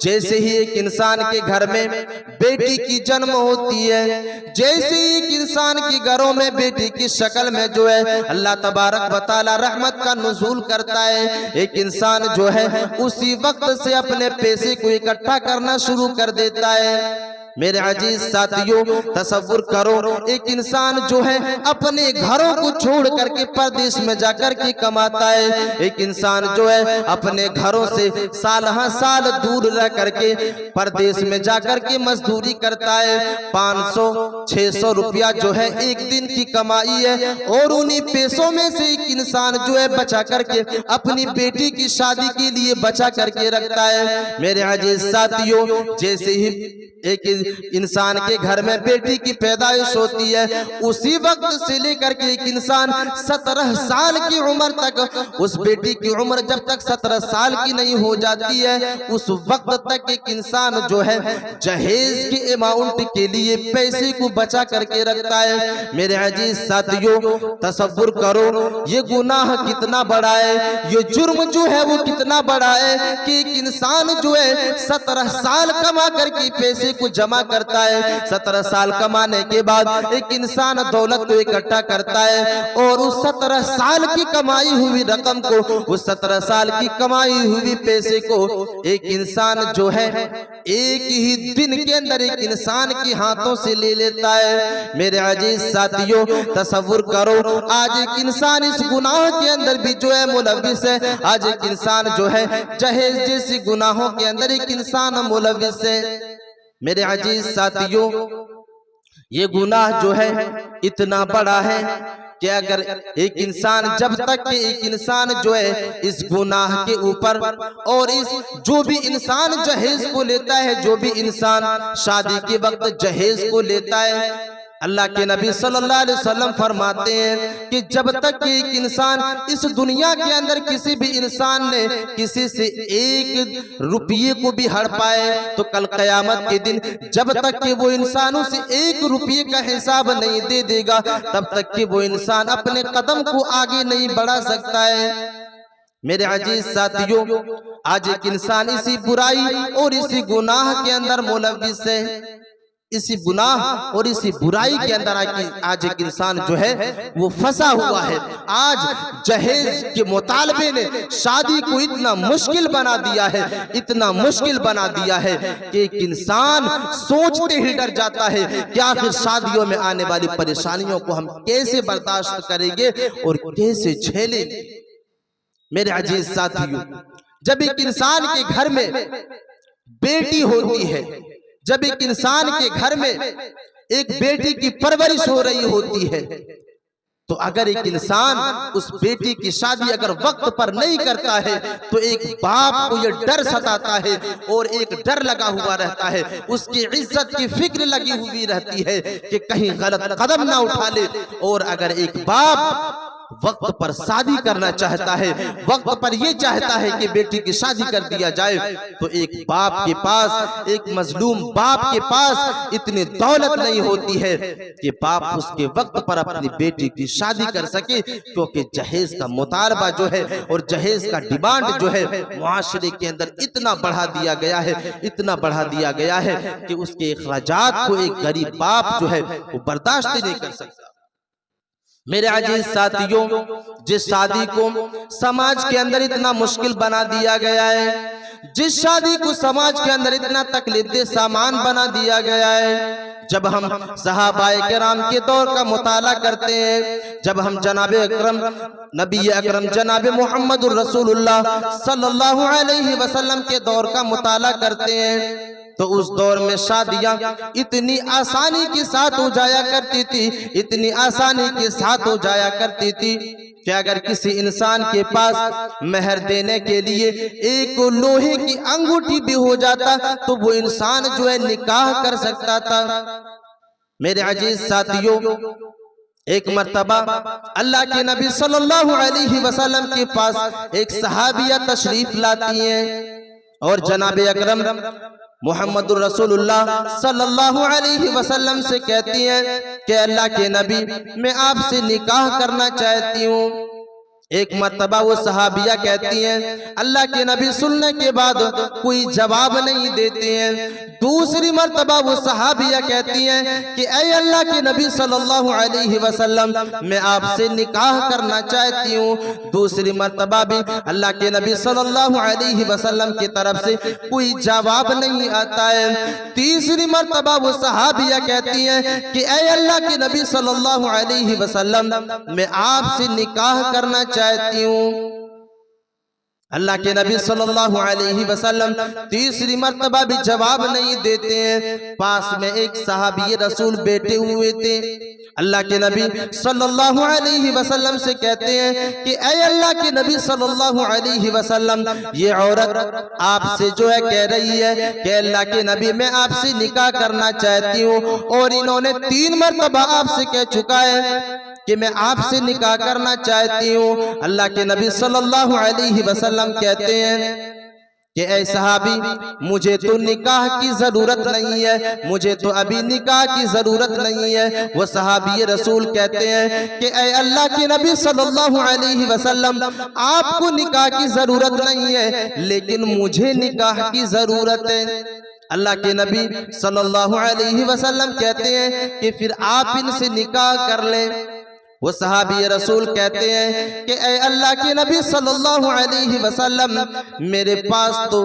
जैसे ही एक इंसान के घर में बेटी की जन्म होती है, जैसे ही एक इंसान के घरों में बेटी की शक्ल में जो है अल्लाह तबारक व तआला रहमत का नुज़ूल करता है, एक इंसान जो है उसी वक्त से अपने पैसे को इकट्ठा करना शुरू कर देता है। मेरे अजीज साथियों, तसव्वुर करो एक इंसान जो है अपने घरों को छोड़ करके परदेश में जाकर के कमाता है, एक इंसान जो है अपने घरों से साल हर साल दूर रह करके परदेश में जाकर के मजदूरी करता है। 500-600 रुपया जो है एक दिन की कमाई है और उन्हीं पैसों में से एक इंसान जो है बचा करके अपनी बेटी की शादी के लिए बचा करके रखता है। मेरे अजीज साथियों, जैसे ही एक इंसान के घर में बेटी की पैदाइश होती है, उसी वक्त से लेकर के एक इंसान 17 साल की उम्र तक, उस बेटी की उम्र जब तक 17 साल की नहीं हो जाती है, उस वक्त तक एक इंसान जो है जहेज के अमाउंट के लिए पैसे को बचा करके रखता है। मेरे अजीज साथियों, तसव्वुर करो ये गुनाह कितना बड़ा है, ये जुर्म जो है वो कितना बड़ा है कि एक इंसान जो है 17 साल कमा करके पैसे को जमा करता है। 17 साल कमाने के बाद एक इंसान दौलत को इकट्ठा करता है और उस 17 साल की कमाई हुई रकम को, उस 17 साल की कमाई हुई पैसे को एक इंसान जो है एक ही दिन के अंदर एक इंसान के हाथों से ले लेता है। मेरे अजीज साथियों, तसव्वुर करो आज एक इंसान इस गुनाह के अंदर भी जो है मुलव्विस है। आज एक इंसान जो है जहेज जैसी गुनाहों के अंदर एक इंसान मुलव्विस है। मेरे अजीज साथियों, ये गुनाह जो है इतना बड़ा है कि अगर एक इंसान, जब तक कि एक इंसान जो है इस गुनाह के ऊपर, और इस जो भी इंसान जहेज को लेता है, जो भी इंसान शादी के वक्त जहेज को लेता है, अल्लाह के नबी सल्लल्लाहु अलैहि वसल्लम फरमाते हैं कि जब तक कि एक इंसान इस दुनिया के अंदर किसी भी इंसान ने किसी से 1 रुपये को भी हड़पाए, तो कल क़यामत के दिन जब तक कि वो इंसान उसे 1 रुपये का हिसाब नहीं दे देगा, तब तक कि वो इंसान अपने कदम को आगे नहीं बढ़ा सकता है। मेरे अजीज साथियों, आज एक इंसान इसी बुराई और इसी गुनाह के अंदर मुलव्विस है, इसी गुनाह और इसी बुराई के अंदर आज एक इंसान जो है वो फंसा हुआ है। आज जहेज के मुतालबे ने शादी को इतना मुश्किल बना दिया है, इतना मुश्किल बना दिया है कि एक इंसान सोचते ही डर जाता है कि आखिर शादियों में आने वाली परेशानियों को हम कैसे बर्दाश्त करेंगे और कैसे झेलेंगे। मेरे अजीज साथियों, जब एक इंसान के घर में बेटी होती है, जब एक इंसान के घर में एक बेटी की परवरिश हो रही होती है, तो अगर एक इंसान उस बेटी की शादी अगर वक्त पर नहीं करता है, तो एक बाप को यह डर सताता है और एक डर लगा हुआ रहता है, उसकी इज्जत की फिक्र लगी हुई रहती है कि कहीं गलत कदम ना उठा ले। और अगर एक बाप वक्त पर शादी करना चाहता है, वक्त पर यह चाहता है कि बेटी की शादी कर दिया जाए, तो एक बाप के पास, एक मजलूम बाप के पास इतनी दौलत नहीं होती है कि बाप उसके वक्त पर अपनी बेटी की शादी कर सके, क्योंकि जहेज का मुतालबा जो है और जहेज का डिमांड जो है मुआशरे के अंदर इतना बढ़ा दिया गया है, इतना बढ़ा दिया गया है कि उसके अखराजात को एक गरीब बाप जो है वो बर्दाश्त नहीं कर सकता। मेरे अजीज साथियों, जिस शादी को समाज के अंदर इतना मुश्किल बना दिया गया है, जिस शादी को समाज के अंदर इतना तकलीफदेह सामान बना दिया गया है, जब हम सहाबाए किराम के दौर का मुताला करते हैं, जब हम जनाबे अकरम नबी अकरम जनाबे मुहम्मदुर रसूलुल्लाह सल्लल्लाहु अलैहि वसल्लम के दौर का मुताला करते हैं, तो उस दौर में शादियां इतनी आसानी के साथ हो जाया करती थी, इतनी आसानी के साथ हो जाया करती थी कि अगर किसी इंसान के पास मेहर देने के लिए एक लोहे की अंगूठी भी हो जाता, तो वो इंसान जो है निकाह कर सकता था। मेरे अजीज साथियों, एक मर्तबा अल्लाह के नबी सल्लल्लाहु अलैहि वसल्लम के पास एक सहाबिया तशरीफ लाती हैं और जनाबे अकरम मुहम्मदुर रसूलुल्लाह सल्लल्लाहु अलैहि वसल्लम से कहती हैं कि अल्लाह के नबी, मैं आपसे निकाह करना चाहती हूँ। एक मर्तबा वो सहाबिया कहती हैं, अल्लाह के नबी सुनने के बाद कोई जवाब नहीं देते हैं। दूसरी मर्तबा वो सहाबिया कहती हैं कि ऐ अल्लाह के नबी सल्लल्लाहु अलैहि वसल्लम, मैं आपसे निकाह करना चाहती हूँ। दूसरी मर्तबा भी अल्लाह के नबी सल्लल्लाहु अलैहि वसल्लम की तरफ से कोई जवाब नहीं आता है। तीसरी मर्तबा वो सहाबिया कहती हैं कि ऐ अल्लाह के नबी सल्लल्लाहु अलैहि वसल्लम, मैं आपसे निकाह करना चाहती हूँ। अल्लाह के नबी सल्लल्लाहु अलैहि वसल्लम तीसरी मर्तबा भी जवाब नहीं देते हैं। पास में एक सहाबी रसूल बैठे हुए थे। अल्लाह के नबी सल्लल्लाहु अलैहि वसल्लम से कहते हैं कि ऐ अल्लाह के नबी सल्लल्लाहु अलैहि वसल्लम, ये औरत आपसे जो है कह रही है कि अल्लाह के नबी, मैं आपसे निकाह करना चाहती हूँ, और इन्होंने 3 मर्तबा आपसे कह चुका है कि मैं आपसे निकाह करना चाहती हूँ। अल्लाह के नबी सल्लल्लाहु अलैहि वसल्लम कहते हैं कि ऐ सहाबी, मुझे तो निकाह की जरूरत नहीं है, मुझे तो अभी निकाह की जरूरत नहीं है। वो सहाबी रसूल कहते हैं कि ऐ अल्लाह के नबी सल्लल्लाहु अलैहि वसल्लम, आपको निकाह की जरूरत नहीं है, लेकिन मुझे निकाह की जरूरत है। अल्लाह के नबी सल्लल्लाहु अलैहि वसल्लम कहते हैं कि फिर आप इनसे निकाह कर लें। वो सहाबी रसूल कहते हैं कि ऐ अल्लाह के नबी सल्लल्लाहु अलैहि वसल्लम, मेरे पास तो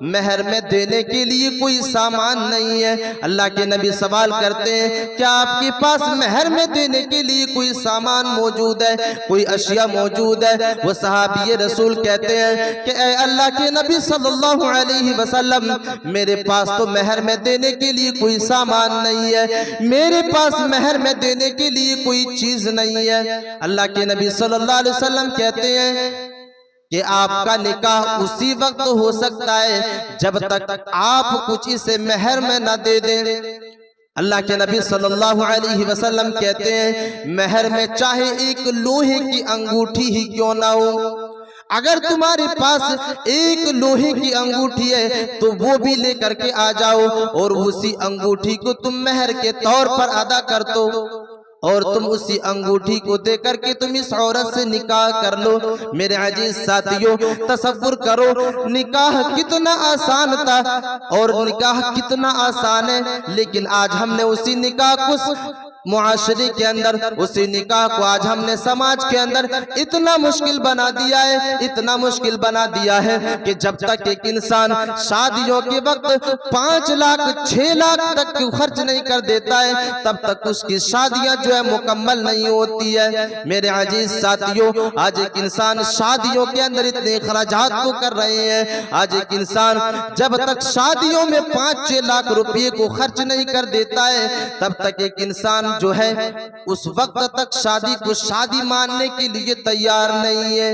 महर में देने के लिए कोई सामान नहीं है। अल्लाह के नबी सवाल करते हैं, क्या आपके पास महर में देने के लिए कोई सामान मौजूद है, कोई अशिया मौजूद है? वो सहाबी रसूल कहते हैं कि ऐ अल्लाह के नबी सल्लल्लाहु अलैहि वसल्लम, मेरे पास तो महर में देने के लिए कोई सामान नहीं है, मेरे पास महर में देने के लिए कोई चीज नहीं है। अल्लाह के नबी सल्लल्लाहु अलैहि वसल्लम कहते हैं कि आपका निकाह उसी वक्त हो सकता है जब तक आप कुछ इसे महर में न दे दें। अल्लाह के नबी सल्लल्लाहु अलैहि वसल्लम कहते हैं, महर में चाहे एक लोहे की अंगूठी ही क्यों ना हो, अगर तुम्हारे पास एक लोहे की अंगूठी है तो वो भी लेकर के आ जाओ, और उसी अंगूठी को तुम महर के तौर पर अदा कर दो, और तुम उसी अंगूठी को देकर के तुम इस औरत से निकाह कर लो। मेरे अजीज साथियों, तसव्वुर करो निकाह कितना आसान था और निकाह कितना आसान है, लेकिन आज हमने उसी निकाह को मुआशरे के अंदर, उसी निकाह को आज हमने समाज के अंदर इतना मुश्किल बना दिया है, इतना मुश्किल बना दिया है कि जब तक एक इंसान शादियों के वक्त 5 लाख 6 लाख तक की खर्च नहीं कर देता है, तब तक उसकी शादियां जो है मुकम्मल नहीं होती है। मेरे अजीज साथियों, आज एक इंसान शादियों के अंदर इतने खर्चात को कर रहे हैं। आज एक इंसान जब तक शादियों में 5-6 लाख रुपये को खर्च नहीं कर देता है, तब तक एक इंसान जो है उस वक्त तक शादी को शादी मानने के लिए तैयार नहीं है।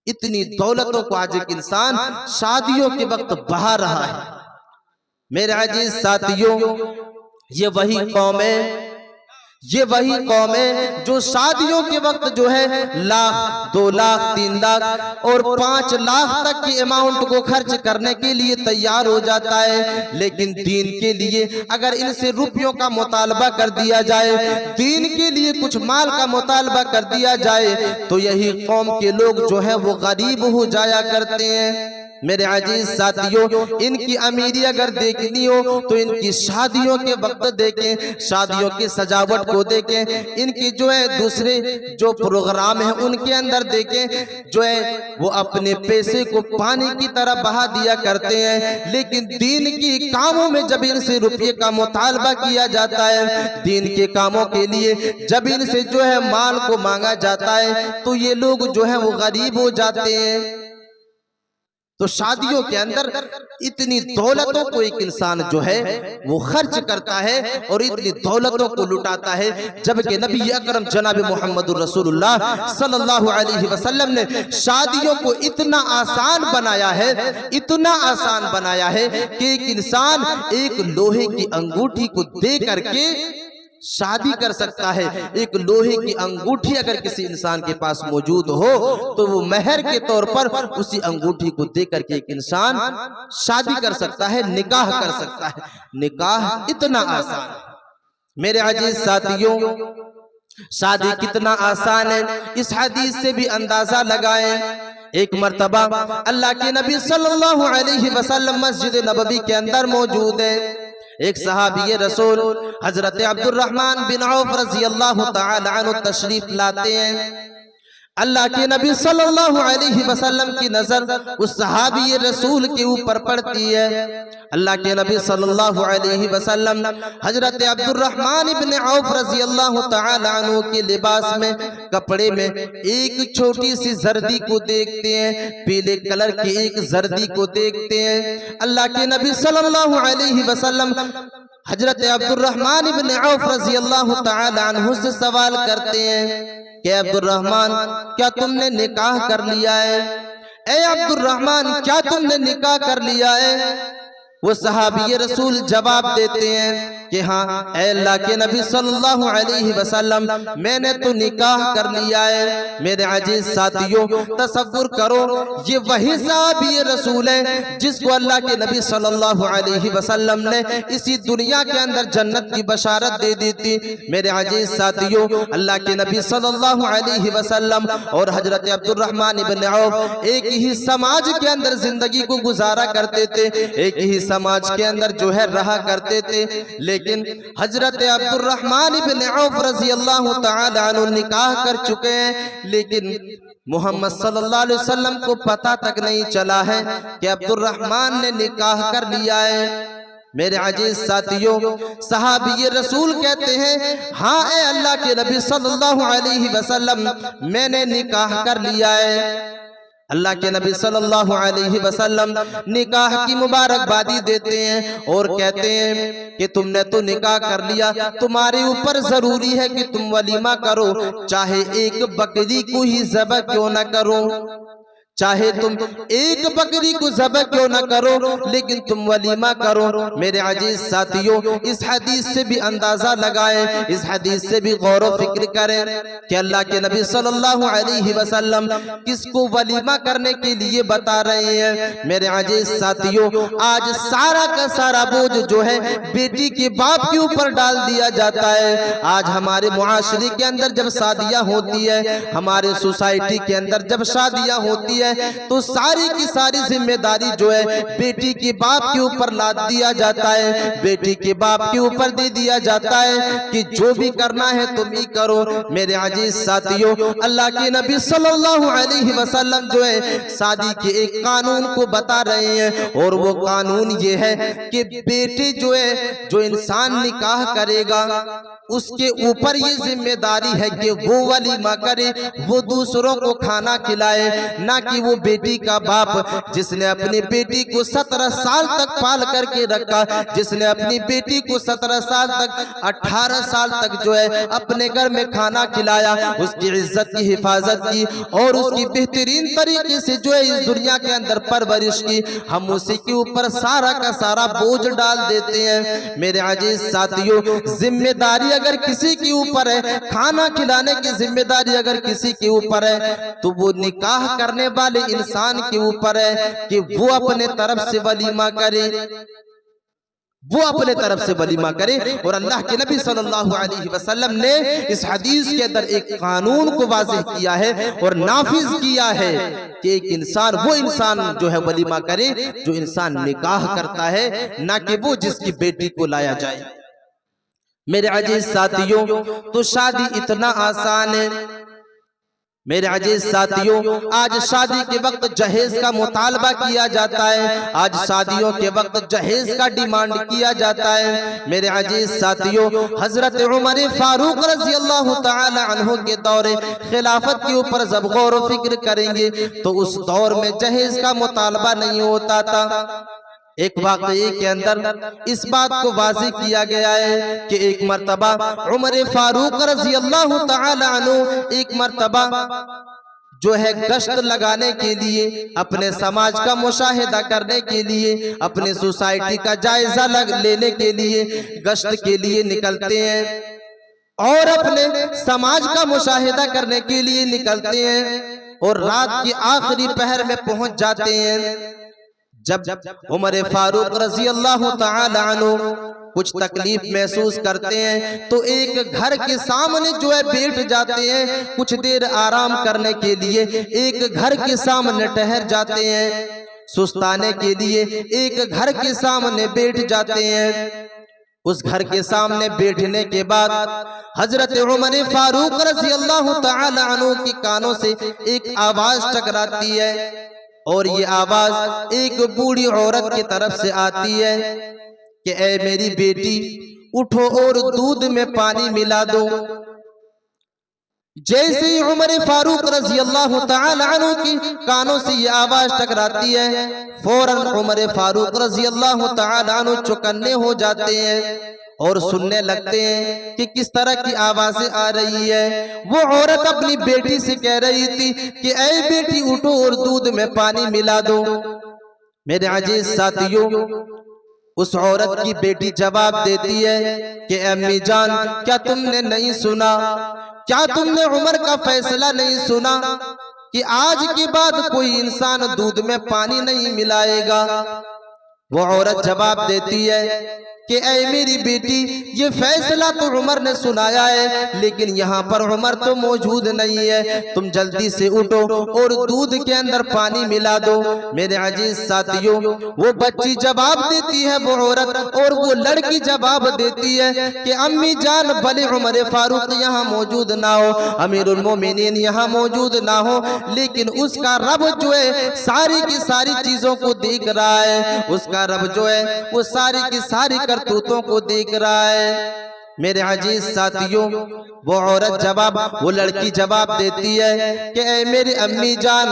इतनी दौलतों को आज एक इंसान शादियों के वक्त बहा रहा है। मेरे अजीज साथियों, ये वही कौम है, ये वही कौम है जो शादियों के वक्त जो है लाख 2 लाख 3 लाख और 5 लाख तक के अमाउंट को खर्च करने के लिए तैयार हो जाता है। लेकिन दीन के लिए अगर इनसे रुपयों का मुतालबा कर दिया जाए, दीन के लिए कुछ माल का मुतालबा कर दिया जाए, तो यही कौम के लोग जो है वो गरीब हो जाया करते हैं। मेरे अजीज साथियों, इनकी अमीरी अगर देखनी हो तो इनकी शादियों के वक्त देखें, शादियों की सजावट को देखें, इनकी जो है दूसरे जो प्रोग्राम है उनके अंदर देखें, जो है वो अपने पैसे को पानी की तरह बहा दिया करते हैं। लेकिन दीन की कामों में जब इनसे रुपये का मुतालबा किया जाता है, दीन के कामों के लिए जब इनसे जो है माल को मांगा जाता है, तो ये लोग जो है वो गरीब हो जाते हैं। तो शादियों के अंदर इतनी दौलतों को एक इंसान जो है वो खर्च करता है और इतनी दौलतों को लुटाता है, जबकि नबी अकरम जनाब मुहम्मदुर रसूलुल्लाह सल्लल्लाहु अलैहि वसल्लम ने शादियों को इतना आसान बनाया है, इतना आसान बनाया है कि एक इंसान एक लोहे की अंगूठी को दे करके शादी कर सकता है। एक लोहे की अंगूठी अगर किसी इंसान के पास मौजूद हो तो वो मेहर के तौर पर उसी अंगूठी को दे करके एक इंसान शादी कर सकता है, निकाह कर सकता है। निकाह इतना आसान है मेरे अजीज साथियों, शादी कितना आसान है इस हदीस से भी अंदाजा लगाएं। एक मर्तबा अल्लाह के नबी सल्लल्लाहु अलैहि वसल्लम मस्जिद नबवी के अंदर मौजूद है। एक सहाबी रसूल हजरत अब्दुर्रहमान बिन औफ रज़ी अल्लाह तआला अन्हु तशरीफ लाते हैं। अल्लाह के नबी सल्लल्लाहु अलैहि वसल्लम की नजर उस सहाबी रसूल के ऊपर पड़ती है। अल्लाह के नबी सल्लल्लाहु अलैहि वसल्लम हजरत अब्दुर्रहमान इब्न औफ रज़ी अल्लाह तआला अन्हु के लिबास में, कपड़े में एक छोटी सी जर्दी को देखते हैं, पीले कलर की एक जर्दी को देखते हैं। अल्लाह के नबी सल्लल्लाहु अलैहि वसल्लम हजरत अब्दुर्रहमान इब्न औफ रज़ी अल्लाह तआला अन्हु से सवाल करते हैं कि अब्दुर्रहमान क्या तुमने निकाह कर लिया है? ए अब्दुर्रहमान क्या तुमने निकाह कर लिया है? वो सहाबी रसूल जवाब देते हैं कि हाँ ऐ अल्लाह के नबी सल्लल्लाहु अलैहि वसल्लम मैंने तो निकाह कर लिया है। मेरे अजीज साथियों तसव्वुर करो ये वही सहाबी रसूल है जिसको अल्लाह के नबी सल्लल्लाहु अलैहि वसल्लम ने इसी दुनिया के अंदर जन्नत की बशारत दे दी थी। मेरे अजीज साथियों अल्लाह के नबी सल्लल्लाहु अलैहि वसल्लम और हजरत अब्दुर्रहमान इब्न औफ एक ही समाज के अंदर जिंदगी को गुजारा करते थे, एक ही समाज के अंदर जो है रहा करते थे। लेकिन हजरत अब्दुर्रहमान इब्न औफ रज़ी अल्लाह तआला अन्हु निकाह कर चुके हैं, लेकिन मोहम्मद सल्लल्लाहु अलैहि वसल्लम को पता तक नहीं चला है कि अब्दुर्रहमान ने निकाह कर लिया है। मेरे अजीज साथियों सहाबी रसूल कहते हैं हाँ ए अल्लाह के नबी सल्लल्लाहु अलैहि वसल्लम मैंने निकाह कर लिया है। अल्लाह के नबी सल्लल्लाहु अलैहि वसल्लम निकाह की मुबारकबादी देते हैं और कहते हैं कि तुमने तो निकाह कर लिया, तुम्हारे ऊपर जरूरी है कि तुम वलीमा करो, चाहे एक बकरी को ही ज़बह क्यों न करो, चाहे तुम एक बकरी को ज़बह क्यों न करो, लेकिन तुम वलीमा करो। मेरे अजीज साथियों इस हदीस से भी अंदाजा लगाएं, इस हदीस से भी गौर व फिक्र करें कि अल्लाह के नबी सल्लल्लाहु अलैहि वसल्लम किसको वलीमा करने के लिए बता रहे हैं। मेरे अजीज साथियों आज सारा का सारा बोझ जो है बेटी के बाप के ऊपर डाल दिया जाता है। आज हमारे मुआशरे के अंदर जब शादियां होती है, हमारे सोसाइटी के अंदर जब शादियां होती है तो सारी की सारी जिम्मेदारी जो है बेटी के बाप के ऊपर लाद दिया जाता है, बेटी के बाप के ऊपर दे दिया जाता है कि जो भी करना है तुम ही करो। मेरे अजीज साथियों अल्लाह के नबी सल्लल्लाहु अलैहि वसल्लम जो है शादी के एक कानून को बता रहे हैं और वो कानून ये है कि बेटी जो है जो इंसान निकाह करेगा उसके ऊपर ये जिम्मेदारी है कि वो वलीमा करे, वो दूसरों को खाना खिलाए, ना कि वो बेटी का बाप जिसने अपनी बेटी को 17 साल तक पाल करके रखा, जिसने अपनी बेटी को 17 साल तक 18 साल तक जो है अपने घर में खाना खिलाया, उसकी इज्जत की हिफाजत की और उसकी बेहतरीन तरीके से जो है इस दुनिया के अंदर परवरिश की, हम उसी के ऊपर सारा का सारा बोझ डाल देते हैं। मेरे अजीज साथियों जिम्मेदारी अगर किसी के ऊपर है, खाना खिलाने की जिम्मेदारी अगर किसी के ऊपर है, तो वो निकाह करने वाले इंसान के ऊपर है कि वो अपने तरफ से वलीमा करे, वो अपने तरफ से वलीमा करे। और अल्लाह के नबी सल्लल्लाहु अलैहि वसल्लम ने इस हदीस के अंदर एक कानून को वाज़ेह किया है और नाफिज किया है कि एक इंसान वो इंसान जो है वलीमा करे जो इंसान निकाह करता है, ना कि वो जिसकी बेटी को लाया जाए। मेरे अजीज साथियों तो शादी इतना आसान है। मेरे अजीज साथियों आज शादी के वक्त जहेज का मुतालबा किया जाता है, आज शादियों के वक्त जहेज का डिमांड किया जाता है। मेरे अजीज साथियों हजरत उमर फारूक रज़ी अल्लाह तआला अन्हु के दौरे खिलाफत के ऊपर जब गौर व फिक्र करेंगे तो उस दौर में जहेज का मुतालबा नहीं होता था। एक वाक़ये के अंदर इस बात को वाज़ेह किया गया है कि एक मर्तबा उमर फारूक रज़ी अल्लाह तआला अन्हु एक मर्तबा जो है गश्त लगाने के लिए, अपने समाज का मुशाहिदा करने के लिए, अपने सोसाइटी का जायजा लेने के लिए गश्त के लिए निकलते हैं। और अपने समाज का मुशाहिदा करने के लिए निकलते हैं और रात की आखिरी पहर में पहुंच जाते हैं। जब उमर फारूक रजी अल्लाह तआला अन्हु कुछ तकलीफ महसूस करते हैं तो एक घर के सामने जो है बैठ जाते हैं, कुछ देर आराम करने के लिए एक घर के सामने ठहर जाते हैं, सुस्ताने के लिए एक घर के सामने बैठ जाते हैं। उस घर के सामने बैठने के बाद हजरत उमर फारूक रज़ी अल्लाह तआला अन्हु के कानों से एक आवाज टकराती है और ये आवाज एक बूढ़ी औरत की तरफ से आती है कि ऐ मेरी बेटी, उठो और दूध में पानी मिला दो। जैसे ही उमर फारूक रज़ी अल्लाह तआला अन्हु की कानों से ये आवाज टकराती है, फौरन उमर फारूक रज़ी अल्लाह तआला अन्हु चौकन्ने हो जाते हैं और सुनने लगते हैं कि किस तरह की आवाजें आ रही है। वो औरत अपनी बेटी से कह रही थी कि ऐ बेटी, उठो और दूध में पानी मिला दो। मेरे अजीज साथियों, उस औरत की बेटी जवाब देती है कि अम्मी जान, क्या तुमने नहीं सुना, क्या तुमने उमर का फैसला नहीं सुना कि आज के बाद कोई इंसान दूध में पानी नहीं मिलाएगा। वो औरत जवाब देती है कि ऐ मेरी बेटी, ये फैसला तो उमर ने सुनाया है, लेकिन यहाँ पर उमर तो मौजूद नहीं है, तुम जल्दी से उठो और दूध के अंदर पानी मिला दो। मेरे अजीज साथियों, वो बच्ची जवाब देती है, वो औरत और वो लड़की जवाब देती है कि अम्मी जान, भले उमर फारूक यहाँ मौजूद ना हो, अमीरुल मोमिनीन यहाँ मौजूद ना हो, लेकिन उसका रब जो है सारी की सारी चीजों को देख रहा है, उसका रब जो है वो सारी की सारी करतूतों को देख रहा है। मेरे अजीज साथियों, वो लड़की जवाब देती है कि ऐ मेरी अम्मी जान,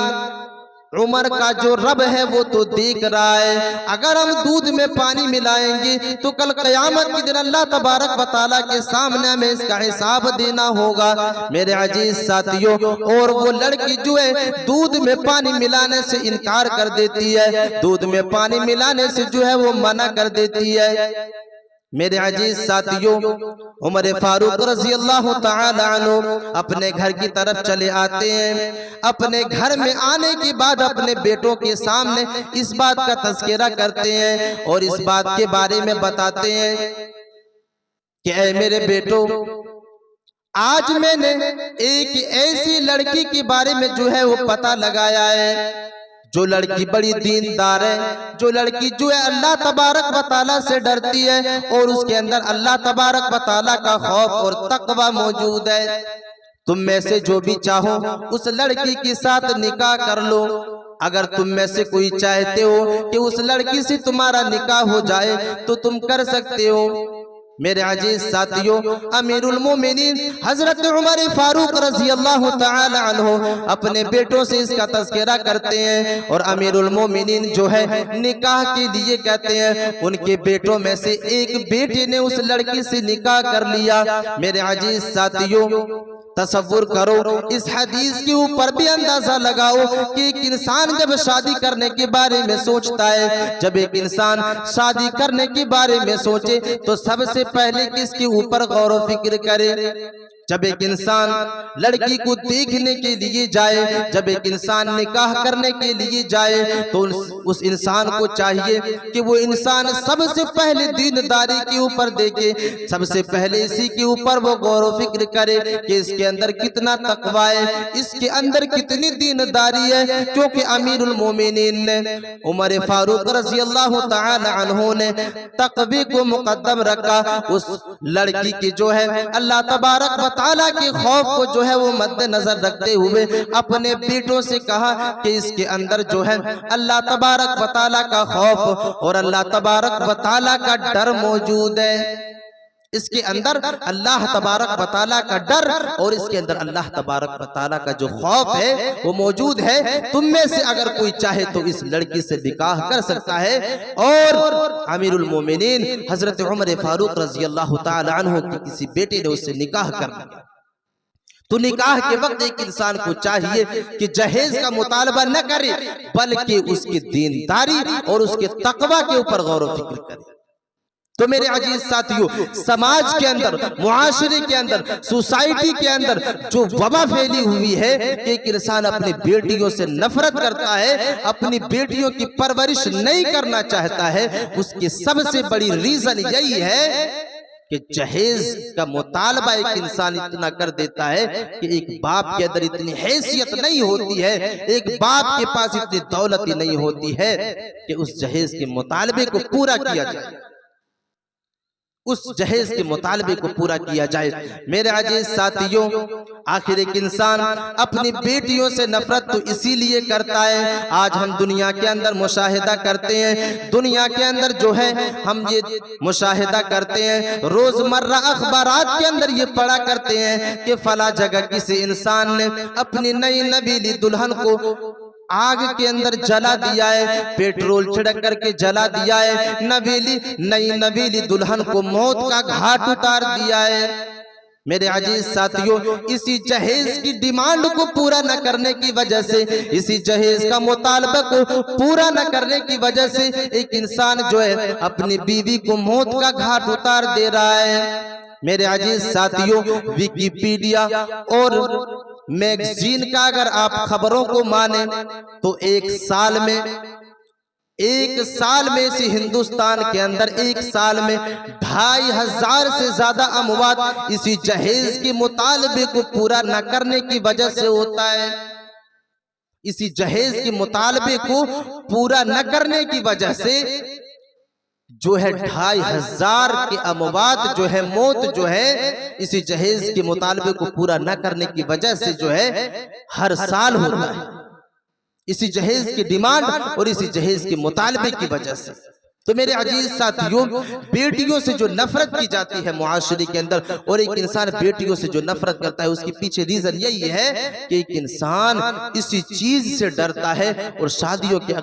उमर का जो रब है वो तो देख रहा है, अगर हम दूध में पानी मिलाएंगे तो कल क़यामत के दिन अल्लाह तबारक व तआला के सामने हमें इसका हिसाब देना होगा। मेरे अजीज साथियों, और वो लड़की जो है दूध में पानी मिलाने से इनकार कर देती है, दूध में पानी मिलाने से जो है वो मना कर देती है। मेरे अजीज साथियों, उमर फारूक रज़ी अल्लाह तआला अन्हु अपने घर की तरफ चले आते हैं। अपने घर में आने के बाद अपने बेटों के सामने इस बात का तज़किरा करते हैं और इस बात के बारे में बताते हैं कि ऐ मेरे बेटो, आज मैंने एक ऐसी लड़की के बारे में जो है वो पता लगाया है, जो लड़की बड़ी दीनदार है, जो लड़की जो है अल्लाह तबारक व तआला से डरती है और उसके अंदर अल्लाह तबारक व तआला का खौफ और तकवा मौजूद है। तुम में से जो भी चाहो उस लड़की के साथ निकाह कर लो। अगर तुम में से कोई चाहते हो कि उस लड़की से तुम्हारा निकाह हो जाए तो तुम कर सकते हो। मेरे अजीज साथियों, अमीरुल मोमिनीन हजरत उमर फारूक रज़ी अल्लाह तआला अन्हु अपने बेटों से इसका तज़किरा करते हैं और अमीरुल मोमिनीन जो है निकाह के लिए कहते हैं। उनके बेटों में से एक बेटे ने उस लड़की से निकाह कर लिया। मेरे अजीज साथियों, तसव्वुर करो, इस हदीस के ऊपर भी अंदाजा लगाओ कि एक इंसान जब शादी करने के बारे में सोचता है, जब एक इंसान शादी करने के बारे में सोचे तो सबसे पहले किसके ऊपर गौर व फिक्र करे। जब एक इंसान लड़की को देखने के लिए जाए, जब एक इंसान निकाह करने के लिए जाए तो उस इंसान को चाहिए कि वो इंसान सबसे पहले दीनदारी के ऊपर देखे, सबसे पहले इसी के ऊपर वो गौर व फिक्र करे कि इसके अंदर कितना तकवा है, इसके अंदर कितनी दीनदारी है। क्योंकि अमीरुल मोमिनीन ने उमर फारूक रज़ी अल्लाह तआला अन्हु ने तकवे को मुकद्दम रखा। उस लड़की की जो है अल्लाह तबारक व तआला के खौफ को जो है वो मद्देनजर रखते हुए अपने बेटों से कहा कि इसके अंदर जो है अल्लाह तबारक व तआला का खौफ और अल्लाह तबारक व तआला का डर मौजूद है। इसके अंदर अल्लाह तबारक व तआला का डर और इसके अंदर अल्लाह तबारक व तआला का जो खौफ है वो मौजूद है। तुम में से अगर कोई चाहे तो इस लड़की से निकाह कर सकता है। और अमीरुल मोमिनीन हजरत उमर फारूक रज़ी अल्लाह तआला अन्हु के किसी बेटे ने उससे निकाह कर लिया। तो निकाह के वक्त एक इंसान को चाहिए कि जहेज का मुतालबा न करे, बल्कि उसकी दीनदारी और उसके तकवा के ऊपर गौर व फिक्र करे। तो मेरे अजीज साथियों, समाज के अंदर, मुआशरे के अंदर, सोसाइटी के अंदर जो वबा फैली हुई है कि एक इंसान अपनी बेटियों से नफरत करता है, अपनी बेटियों की परवरिश नहीं करना चाहता है, उसकी सबसे बड़ी रीजन यही है कि जहेज का मुतालबा एक इंसान इतना कर देता है कि एक बाप के अंदर इतनी हैसियत नहीं होती है, एक बाप के पास इतनी दौलत ही नहीं होती है कि उस जहेज के मुतालबे को पूरा किया जाए, उस जहेज के मुतालबे को पूरा किया जाए। मेरे अजीज साथियों, आखिर एक इंसान अपनी बेटियों से नफरत तो इसीलिए करता है, आज हम दुनिया के अंदर मुशाहिदा करते हैं, दुनिया के अंदर जो है हम ये मुशाहिदा करते हैं, रोजमर्रा अखबारात के अंदर ये पढ़ा करते हैं कि फला जगह किसी इंसान ने अपनी नई नवीली दुल्हन को आग के अंदर जला दिया है, पेट्रोल छिड़क करके जला दिया है, नई नवीली दुल्हन को मौत का घाट उतार दिया है। मेरे अजीज साथियों, इसी जहेज की डिमांड को पूरा न करने की वजह से, इसी जहेज का मुतालबा को पूरा न करने की वजह से एक इंसान जो है अपनी बीवी को मौत का घाट उतार दे रहा है। मेरे अजीज साथियों, विकिपीडिया और मैगजीन का अगर आप खबरों को माने तो एक साल में से हिंदुस्तान के अंदर एक साल में 2500 से ज्यादा अमवात इसी जहेज के मुतालबे को पूरा न करने की वजह से होता है। इसी जहेज के मुतालबे को पूरा न करने की वजह से जो है 2500 के अमवात जो है, मौत जो है इसी जहेज के मुतालबे को पूरा न करने की वजह से जो है हर साल होता है, इसी जहेज की डिमांड और इसी जहेज के मुतालबे की वजह से। तो मेरे अजीज साथियों, बेटियों से जो नफरत की जाती है मुआशरे के अंदर, और एक इंसान बेटियों से जो नफरत करता है उसके पीछे रीजन यही है कि एक इंसान इसी चीज से डरता है और शादियों के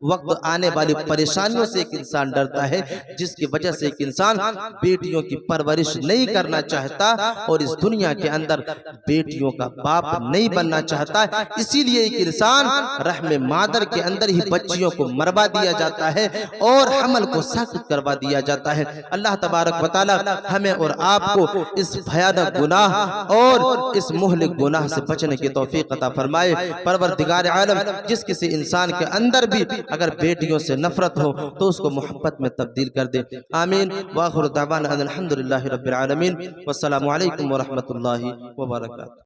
वक्त आने वाली परेशानियों से एक इंसान डरता है, जिसकी वजह से एक इंसान बेटियों की परवरिश नहीं करना चाहता और इस दुनिया के अंदर बेटियों का बाप नहीं बनना चाहता। इसीलिए एक इंसान रहमे मादर के अंदर ही बच्चियों को मरवा दिया जाता है और अमल को सख्त करवा दिया जाता है। अल्लाह तबारक व तआला हमें और आपको इस भयानक गुनाह और इस मुहलिक गुनाह से बचने की तौफीक अता फरमाए। परवरदिगार आलम जिस किसी इंसान के अंदर भी अगर बेटियों से नफरत हो तो उसको मोहब्बत में तब्दील कर दे। आमीन। व आखिरु दावाना अनिल हम्दुलिल्लाहि रब्बिल आलमीन। वस्सलामु अलैकुम व रहमतुल्लाहि व बरकातुहू।